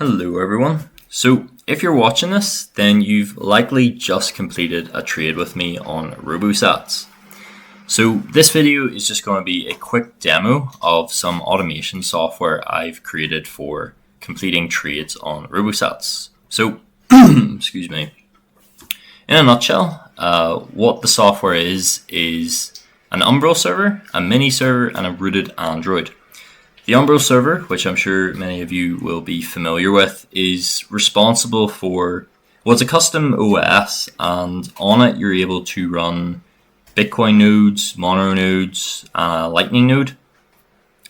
Hello everyone. So if you're watching this, then you've likely just completed a trade with me on RoboSats. So this video is just going to be a quick demo of some automation software I've created for completing trades on RoboSats. So, excuse me. In a nutshell, what the software is an Umbrel server, a mini server, and a rooted Android. The Umbrel server, which I'm sure many of you will be familiar with, is responsible for what's a custom OS, and on it you're able to run Bitcoin nodes, Monero nodes, and a Lightning node.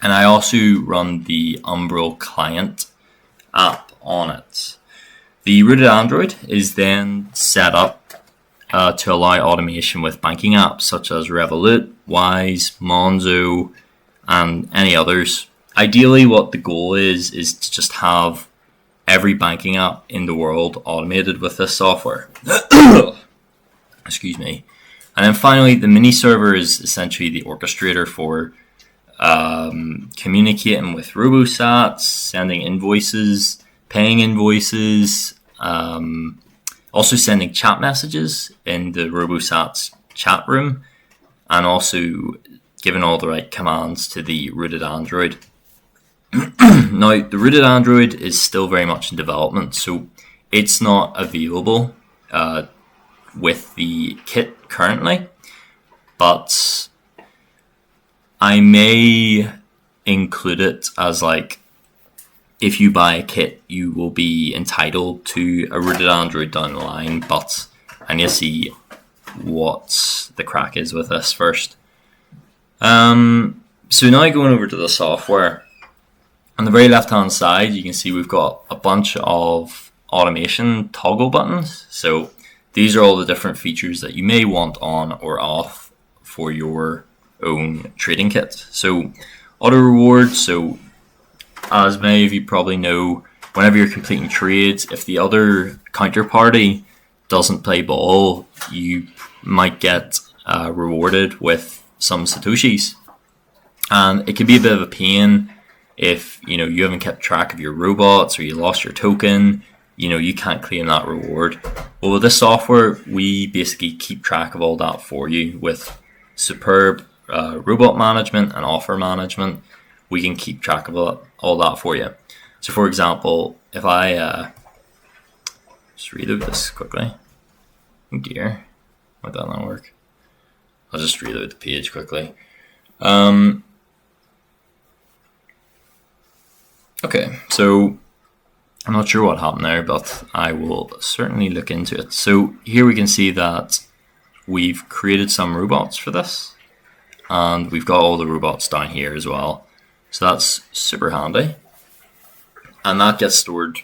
And I also run the Umbrel client app on it. The rooted Android is then set up to allow automation with banking apps such as Revolut, Wise, Monzo, and any others. Ideally, what the goal is to just have every banking app in the world automated with this software. Excuse me. And then finally, the mini server is essentially the orchestrator for communicating with RoboSats, sending invoices, paying invoices, also sending chat messages in the RoboSats chat room, and also giving all the right commands to the rooted Android. Now, the rooted Android is still very much in development, so it's not available with the kit currently, but I may include it as if you buy a kit, you will be entitled to a rooted Android down the line, but I need to see what the crack is with this first. So now going over to the software. On the very left hand side, you can see we've got a bunch of automation toggle buttons. So these are all the different features that you may want on or off for your own trading kit. So auto rewards. So as many of you probably know, whenever you're completing trades, if the other counterparty doesn't play ball, you might get rewarded with some Satoshis. And it can be a bit of a pain if you haven't kept track of your robots or you lost your token, you can't claim that reward. Well, with this software, we basically keep track of all that for you with superb robot management and offer management. We can keep track of all that for you. So for example, if I just reload this quickly. Oh dear, why did that not work? I'll just reload the page quickly. Okay, so I'm not sure what happened there, but I will certainly look into it. So here we can see that we've created some robots for this, and we've got all the robots down here as well. So that's super handy, and that gets stored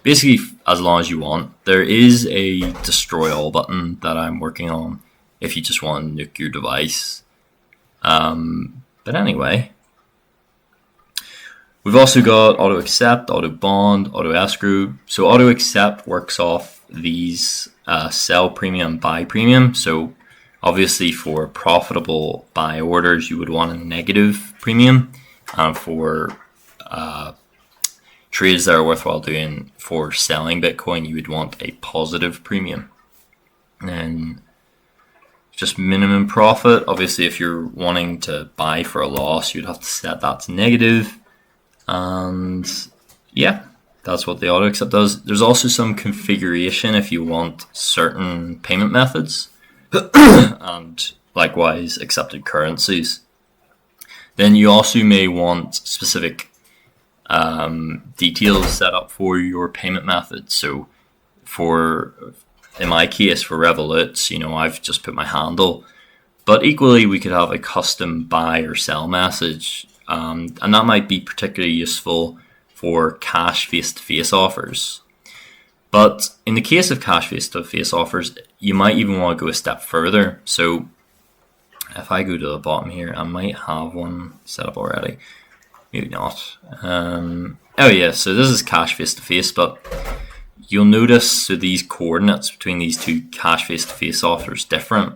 basically as long as you want. There is a destroy all button that I'm working on if you just want to nuke your device. But anyway, we've also got auto accept, auto bond, auto escrow. So auto accept works off these sell premium, buy premium. So obviously for profitable buy orders, you would want a negative premium. And for trades that are worthwhile doing for selling Bitcoin, you would want a positive premium. And just minimum profit. Obviously, if you're wanting to buy for a loss, you'd have to set that to negative. And yeah, that's what the auto accept does. There's also some configuration if you want certain payment methods and likewise accepted currencies. Then you also may want specific details set up for your payment method. So in my case, for Revolut, I've just put my handle. But equally, we could have a custom buy or sell message. And that might be particularly useful for cash face-to-face offers. But in the case of cash face-to-face offers, you might even want to go a step further. So if I go to the bottom here, I might have one set up already. Maybe not. Oh yeah, so this is cash face-to-face, but you'll notice these coordinates between these two cash face-to-face offers different.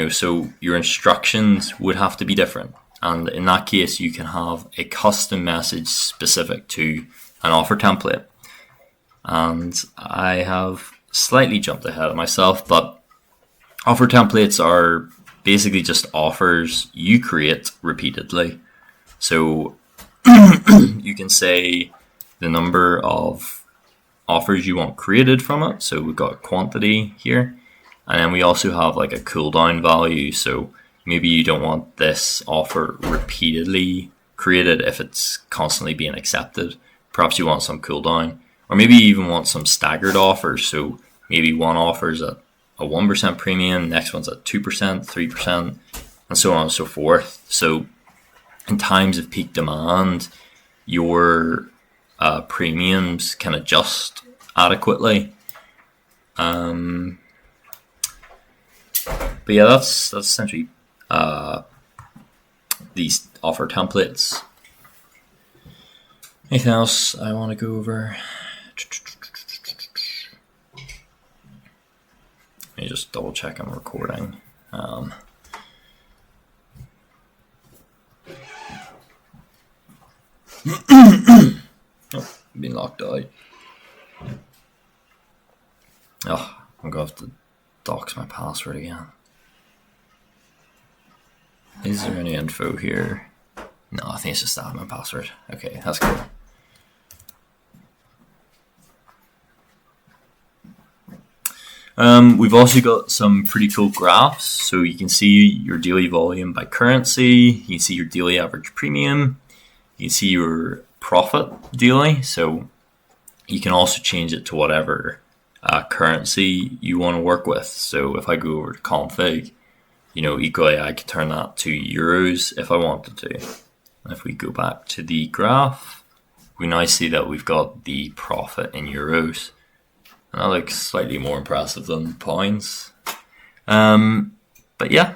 So your instructions would have to be different. And in that case, you can have a custom message specific to an offer template. and I have slightly jumped ahead of myself, but offer templates are basically just offers you create repeatedly. So you can say the number of offers you want created from it. So we've got quantity here, and then we also have like a cooldown value. So maybe you don't want this offer repeatedly created if it's constantly being accepted. Perhaps you want some cooldown, or maybe you even want some staggered offers. So maybe one offers at a 1% premium, next one's at 2%, 3%, and so on and so forth. So in times of peak demand, your premiums can adjust adequately. But yeah, that's essentially these offer templates. Anything else I want to go over? Let me just double check I'm recording. Oh, been locked out. Oh, I'm gonna have to dox my password again. Is there any info here? No, I think it's just admin password. Okay, that's cool. We've also got some pretty cool graphs. So you can see your daily volume by currency. You can see your daily average premium. You can see your profit daily. So you can also change it to whatever currency you want to work with. So if I go over to config, equally I could turn that to euros if I wanted to. And if we go back to the graph, we now see that we've got the profit in euros. And that looks slightly more impressive than pounds. But yeah,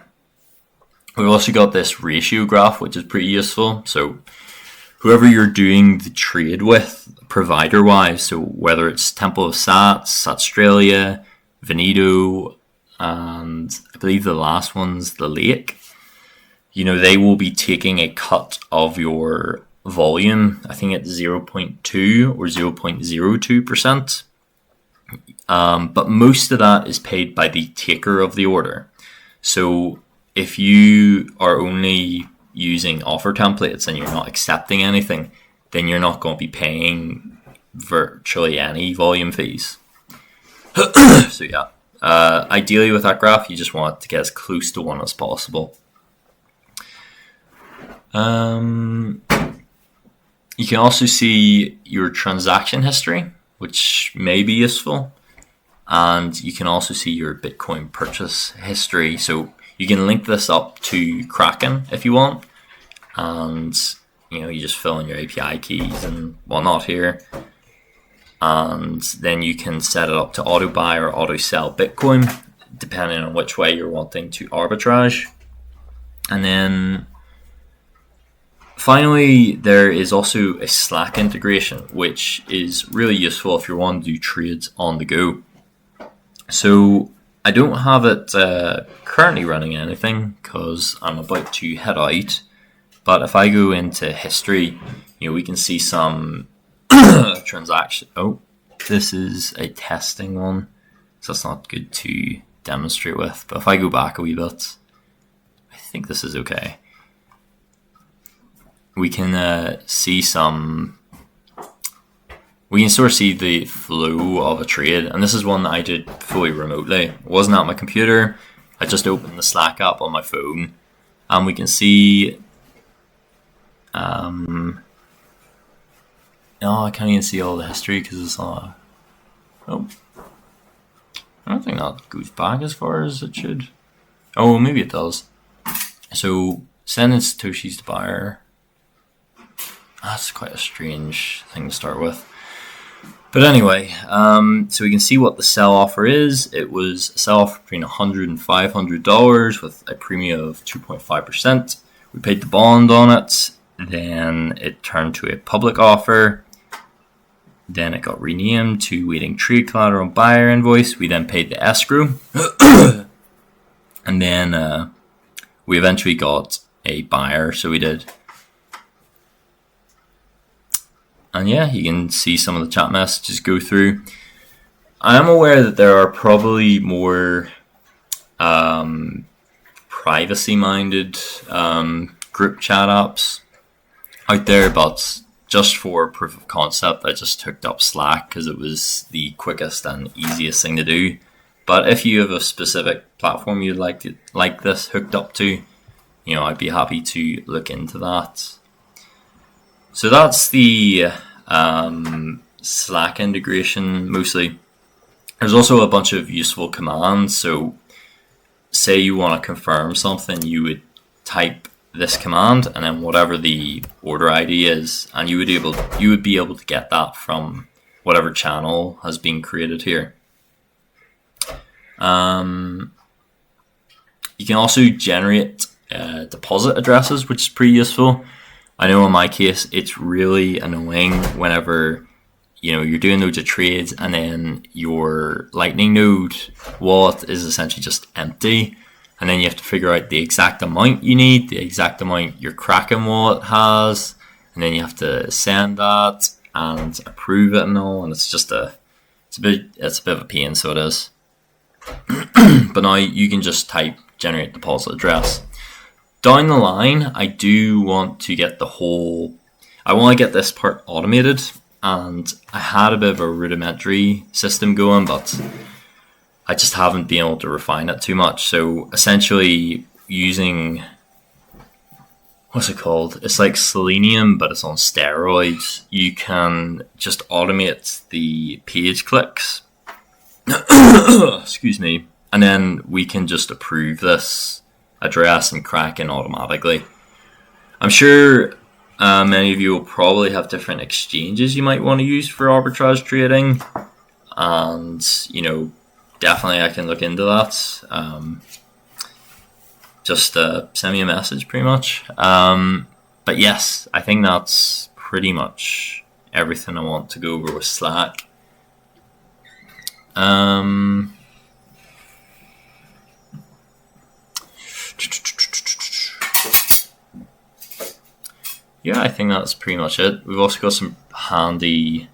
we've also got this ratio graph, which is pretty useful. So whoever you're doing the trade with, provider-wise, so whether it's Temple of Sats, Satstralia, Venedo, and I believe the last one's the Lake, they will be taking a cut of your volume. I think it's 0.2 or 0.02%. But most of that is paid by the taker of the order. So if you are only using offer templates and you're not accepting anything, then you're not going to be paying virtually any volume fees. So yeah, ideally with that graph, you just want to get as close to one as possible. You can also see your transaction history, which may be useful. And you can also see your Bitcoin purchase history. So you can link this up to Kraken if you want. And, you just fill in your API keys and whatnot here. And then you can set it up to auto buy or auto sell Bitcoin, depending on which way you're wanting to arbitrage. And then finally, there is also a Slack integration, which is really useful if you want to do trades on the go. So I don't have it currently running anything because I'm about to head out. But if I go into history, we can see some transaction. Oh, this is a testing one, so that's not good to demonstrate with. But if I go back a wee bit, I think this is okay. We can see some. We can sort of see the flow of a trade, and this is one that I did fully remotely. It wasn't at my computer. I just opened the Slack app on my phone, and we can see. No, I can't even see all the history because it's not. Oh, I don't think that goes back as far as it should. Oh, maybe it does. So sending Satoshis to buyer. That's quite a strange thing to start with. But anyway, so we can see what the sell offer is. It was a sell offer between $100 and $500 with a premium of 2.5%. We paid the bond on it. Then it turned to a public offer. Then it got renamed to waiting trade collateral buyer invoice. We then paid the escrow. And then we eventually got a buyer. So we did And yeah, you can see some of the chat messages go through. I am aware that there are probably more privacy-minded group chat apps out there, but just for proof of concept, I just hooked up Slack because it was the quickest and easiest thing to do. But if you have a specific platform you'd like this hooked up to, I'd be happy to look into that. So that's the Slack integration mostly. There's also a bunch of useful commands. So say you want to confirm something, you would type this command and then whatever the order ID is, and you would be able to get that from whatever channel has been created here. You can also generate deposit addresses, which is pretty useful. I know in my case it's really annoying whenever you're doing loads of trades and then your Lightning node wallet is essentially just empty, and then you have to figure out the exact amount you need, the exact amount your Kraken wallet has, and then you have to send that and approve it and all, and it's a bit of a pain, so it is. But now you can just type generate deposit address. Down the line, I do want to get this part automated, and I had a bit of a rudimentary system going, but I just haven't been able to refine it too much. So essentially using, what's it called? It's like Selenium, but it's on steroids. You can just automate the page clicks. Excuse me. And then we can just approve this address and Kraken automatically. I'm sure many of you will probably have different exchanges you might want to use for arbitrage trading, and definitely I can look into that. Just send me a message pretty much. But yes, I think that's pretty much everything I want to go over with Slack. Yeah, I think that's pretty much it. We've also got some handy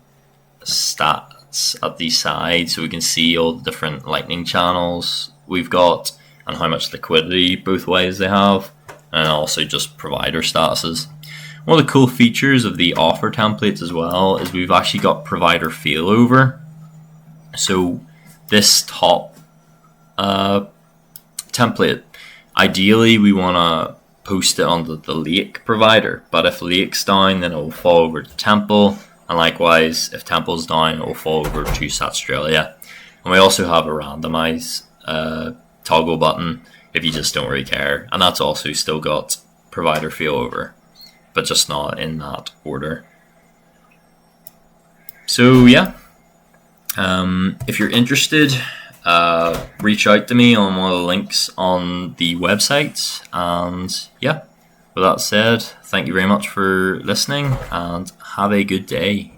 stats at the side so we can see all the different Lightning channels we've got and how much liquidity both ways they have, and also just provider statuses. One of the cool features of the offer templates as well is we've actually got provider failover. So this top template, ideally we want to post it onto the Lake provider, but if Lake's down, then it will fall over to Temple, and likewise if Temple's down, it will fall over to Satstralia. And we also have a randomize toggle button if you just don't really care, and that's also still got provider failover, but just not in that order. So yeah, if you're interested, reach out to me on one of the links on the website. And yeah, with that said, thank you very much for listening and have a good day.